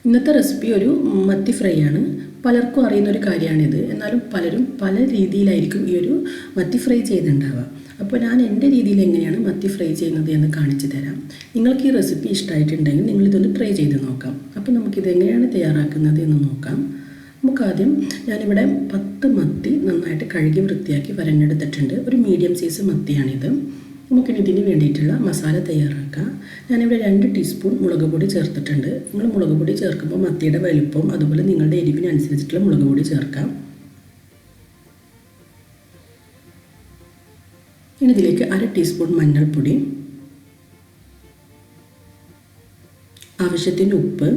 ഇന്നത്തെ റെസിപ്പി ഒരു മത്തി ഫ്രൈ ആണ്. പലർക്കും അറിയുന്ന ഒരു കാര്യമാണിത്. എന്നാലും പലരും പല രീതിയിലായിരിക്കും ഈ ഒരു മത്തി ഫ്രൈ ചെയ്തിട്ടുണ്ടാവുക. അപ്പോൾ ഞാൻ എൻ്റെ രീതിയിൽ എങ്ങനെയാണ് മത്തി ഫ്രൈ ചെയ്യുന്നത് എന്ന് കാണിച്ചു തരാം. നിങ്ങൾക്ക് ഈ റെസിപ്പി ഇഷ്ടമായിട്ടുണ്ടെങ്കിൽ നിങ്ങളിതൊന്ന് ട്രൈ ചെയ്ത് നോക്കാം. അപ്പോൾ നമുക്കിത് എങ്ങനെയാണ് തയ്യാറാക്കുന്നത് എന്ന് നോക്കാം. നമുക്കാദ്യം ഞാനിവിടെ 10 മത്തി നന്നായിട്ട് കഴുകി വൃത്തിയാക്കി വരഞ്ഞെടുത്തിട്ടുണ്ട്. ഒരു മീഡിയം സൈസ് മത്തിയാണിത്. നമുക്കിനി ഇതിന് വേണ്ടിയിട്ടുള്ള മസാല തയ്യാറാക്കാം. ഞാനിവിടെ 2 ടീസ്പൂൺ മുളക് പൊടി ചേർത്തിട്ടുണ്ട്. നിങ്ങൾ മുളക് പൊടി ചേർക്കുമ്പോൾ മത്തിയുടെ വലുപ്പം അതുപോലെ നിങ്ങളുടെ എരിവിനനുസരിച്ചിട്ടുള്ള മുളക് പൊടി ചേർക്കാം. ഇനി ഇതിലേക്ക് 1/2 ടീസ്പൂൺ മഞ്ഞൾപ്പൊടി, ആവശ്യത്തിന് ഉപ്പ്,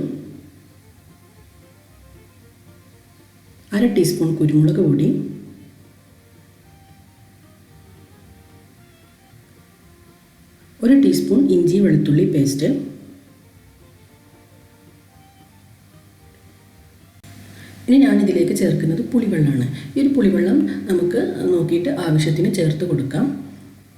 1/2 ടീസ്പൂൺ കുരുമുളക് പൊടി, 1 ടീസ്പൂൺ ഇഞ്ചി വെളുത്തുള്ളി പേസ്റ്റ്, ഇനി ഞാനിതിലേക്ക് ചേർക്കുന്നത് പുളിവെള്ളമാണ്. ഈ ഒരു പുളിവെള്ളം നമുക്ക് നോക്കിയിട്ട് ആവശ്യത്തിന് ചേർത്ത് കൊടുക്കാം.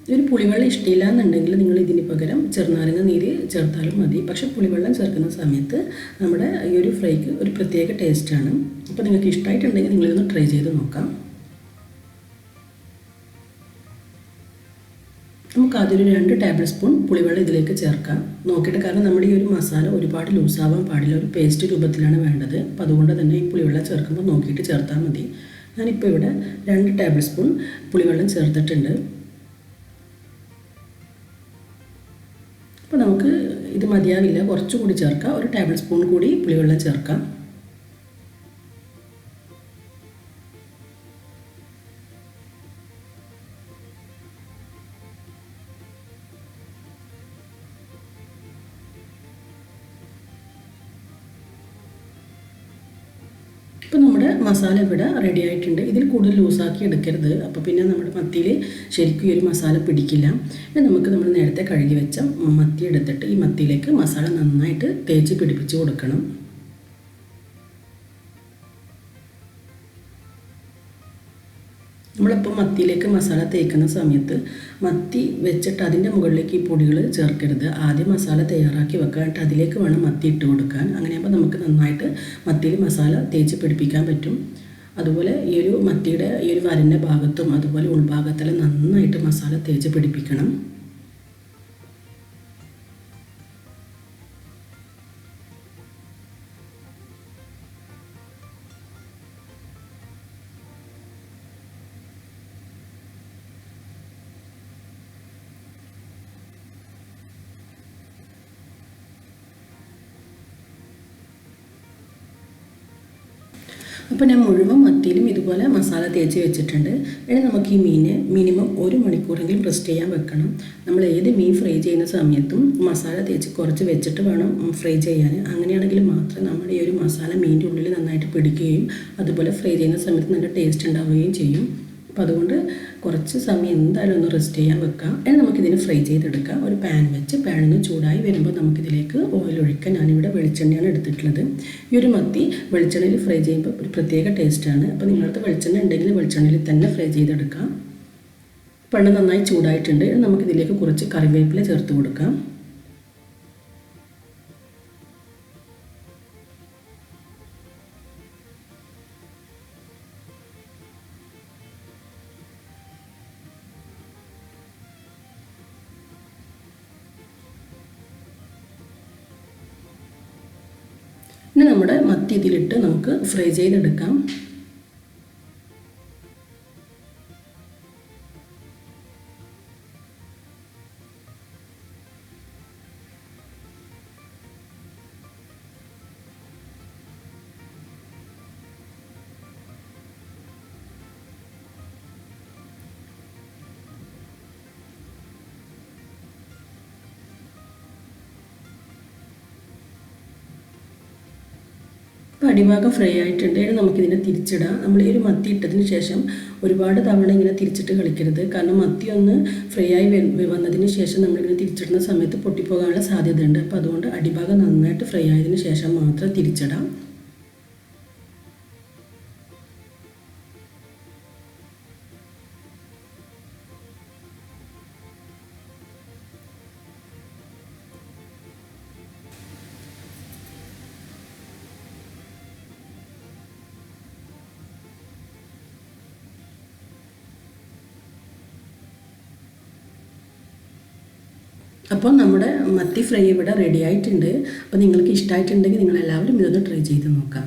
ഈ ഒരു പുളിവെള്ളം ഇഷ്ടമില്ല എന്നുണ്ടെങ്കിൽ നിങ്ങൾ ഇതിന് പകരം ചെറുനാരങ്ങ നീര് ചേർത്താലും മതി. പക്ഷേ പുളിവെള്ളം ചേർക്കുന്ന സമയത്ത് നമ്മുടെ ഈ ഒരു ഫ്രൈക്ക് ഒരു പ്രത്യേക ടേസ്റ്റാണ്. അപ്പോൾ നിങ്ങൾക്ക് ഇഷ്ടമായിട്ടുണ്ടെങ്കിൽ നിങ്ങളിതൊന്ന് ട്രൈ ചെയ്ത് നോക്കാം. നമുക്ക് ആദ്യം 2 ടേബിൾ സ്പൂൺ പുളിവെള്ളം ഇതിലേക്ക് ചേർക്കാം. നോക്കിയിട്ട്, കാരണം നമ്മുടെ ഈ ഒരു മസാല ഒരുപാട് ലൂസാവാൻ പാടില്ല, ഒരു പേസ്റ്റ് രൂപത്തിലാണ് വേണ്ടത്. അപ്പോൾ അതുകൊണ്ട് തന്നെ ഈ പുളിവെള്ളം ചേർക്കുമ്പോൾ നോക്കിയിട്ട് ചേർത്താൽ മതി. ഞാനിപ്പോൾ ഇവിടെ 2 ടേബിൾ സ്പൂൺ പുളിവെള്ളം ചേർത്തിട്ടുണ്ട്. അപ്പോൾ നമുക്ക് ഇത് മതിയാവില്ല, കുറച്ചുകൂടി ചേർക്കാം. 1 ടേബിൾ സ്പൂൺ കൂടി പുളിവെള്ളം ചേർക്കാം. ഇപ്പോൾ നമ്മുടെ മസാല ഇവിടെ റെഡി ആയിട്ടുണ്ട്. ഇതിൽ കൂടുതൽ ലൂസാക്കി എടുക്കരുത്, അപ്പോൾ പിന്നെ നമ്മുടെ മത്തിയിൽ ശരിക്കും ഈ ഒരു മസാല പിടിക്കില്ല. ഇനി നമുക്ക് നമ്മൾ നേരത്തെ കഴുകി വെച്ച മത്തി എടുത്തിട്ട് ഈ മത്തിയിലേക്ക് മസാല നന്നായിട്ട് തേച്ച് പിടിപ്പിച്ച് കൊടുക്കണം. നമ്മളിപ്പോൾ മത്തിയിലേക്ക് മസാല തേക്കുന്ന സമയത്ത് മത്തി വെച്ചിട്ട് അതിൻ്റെ മുകളിലേക്ക് ഈ പൊടികൾ ചേർക്കരുത്. ആദ്യം മസാല തയ്യാറാക്കി വെക്കുക, എന്നിട്ട് അതിലേക്ക് വേണം മത്തി ഇട്ട് കൊടുക്കാൻ. അങ്ങനെയാകുമ്പോൾ നമുക്ക് നന്നായിട്ട് മത്തിയിൽ മസാല തേച്ച് പിടിപ്പിക്കാൻ പറ്റും. അതുപോലെ ഈ ഒരു മത്തിയുടെ ഈ ഒരു വരൻ്റെ ഭാഗത്തും അതുപോലെ ഉൾഭാഗത്തെല്ലാം നന്നായിട്ട് മസാല തേച്ച് പിടിപ്പിക്കണം. അപ്പോൾ ഞാൻ മുഴുവൻ മത്തിയിലും ഇതുപോലെ മസാല തേച്ച് വെച്ചിട്ടുണ്ട്. ഇനി നമുക്ക് ഈ മീനെ മിനിമം 1 മണിക്കൂറെങ്കിലും റെസ്റ്റ് ചെയ്യാൻ വെക്കണം. നമ്മൾ ഏത് മീൻ ഫ്രൈ ചെയ്യുന്ന സമയത്തും മസാല തേച്ച് കുറച്ച് വെച്ചിട്ട് വേണം ഫ്രൈ ചെയ്യാൻ. അങ്ങനെയാണെങ്കിൽ മാത്രമേ നമ്മുടെ ഈ ഒരു മസാല മീനിൻ്റെ ഉള്ളിൽ നന്നായിട്ട് പിടിക്കുകയും അതുപോലെ ഫ്രൈ ചെയ്യുന്ന സമയത്ത് നല്ല ടേസ്റ്റ് ഉണ്ടാവുകയും ചെയ്യും. അപ്പോൾ അതുകൊണ്ട് കുറച്ച് സമയം എന്തായാലും ഒന്ന് റെസ്റ്റ് ചെയ്യാൻ വെക്കാം. ഇനി നമുക്കിതിന് ഫ്രൈ ചെയ്തെടുക്കാം. ഒരു പാൻ വെച്ച് പാനിൽ ചൂടായി വരുമ്പോൾ നമുക്കിതിലേക്ക് ഓയിൽ ഒഴിക്കാം. ഞാനിവിടെ വെളിച്ചെണ്ണയാണ് എടുത്തിട്ടുള്ളത്. ഈ ഒരു മത്തി വെളിച്ചെണ്ണയിൽ ഫ്രൈ ചെയ്യുമ്പോൾ ഒരു പ്രത്യേക ടേസ്റ്റാണ്. അപ്പോൾ നിങ്ങളടുത്ത് വെളിച്ചെണ്ണ ഉണ്ടെങ്കിൽ വെളിച്ചെണ്ണയിൽ തന്നെ ഫ്രൈ ചെയ്തെടുക്കാം. എണ്ണ നന്നായി ചൂടായിട്ടുണ്ട്. നമുക്കിതിലേക്ക് കുറച്ച് കറിവേപ്പില ചേർത്ത് കൊടുക്കാം. ഇനി നമ്മുടെ മത്തി ഇതിലിട്ട് നമുക്ക് ഫ്രൈ ചെയ്തെടുക്കാം. ഇപ്പോൾ അടിഭാഗം ഫ്രൈ ആയിട്ടുണ്ട്. ഇനി നമുക്കിതിനെ തിരിച്ചിടാം. നമ്മൾ ഈ ഒരു മത്തി ഇട്ടതിന് ശേഷം ഒരുപാട് തവണ ഇങ്ങനെ തിരിച്ചിട്ട് കളിക്കരുത്. കാരണം മത്തി ഒന്ന് ഫ്രൈ ആയി വന്നതിന് ശേഷം നമ്മളിങ്ങനെ തിരിച്ചിടുന്ന സമയത്ത് പൊട്ടിപ്പോകാനുള്ള സാധ്യതയുണ്ട്. അപ്പോൾ അതുകൊണ്ട് അടിഭാഗം നന്നായിട്ട് ഫ്രൈ ആയതിനു ശേഷം മാത്രം തിരിച്ചിടാം. അപ്പോൾ നമ്മുടെ മത്തി ഫ്രൈ ഇവിടെ റെഡി ആയിട്ടുണ്ട്. അപ്പോൾ നിങ്ങൾക്ക് ഇഷ്ടമായിട്ടുണ്ടെങ്കിൽ നിങ്ങളെല്ലാവരും ഇതൊന്ന് ട്രൈ ചെയ്ത് നോക്കാം.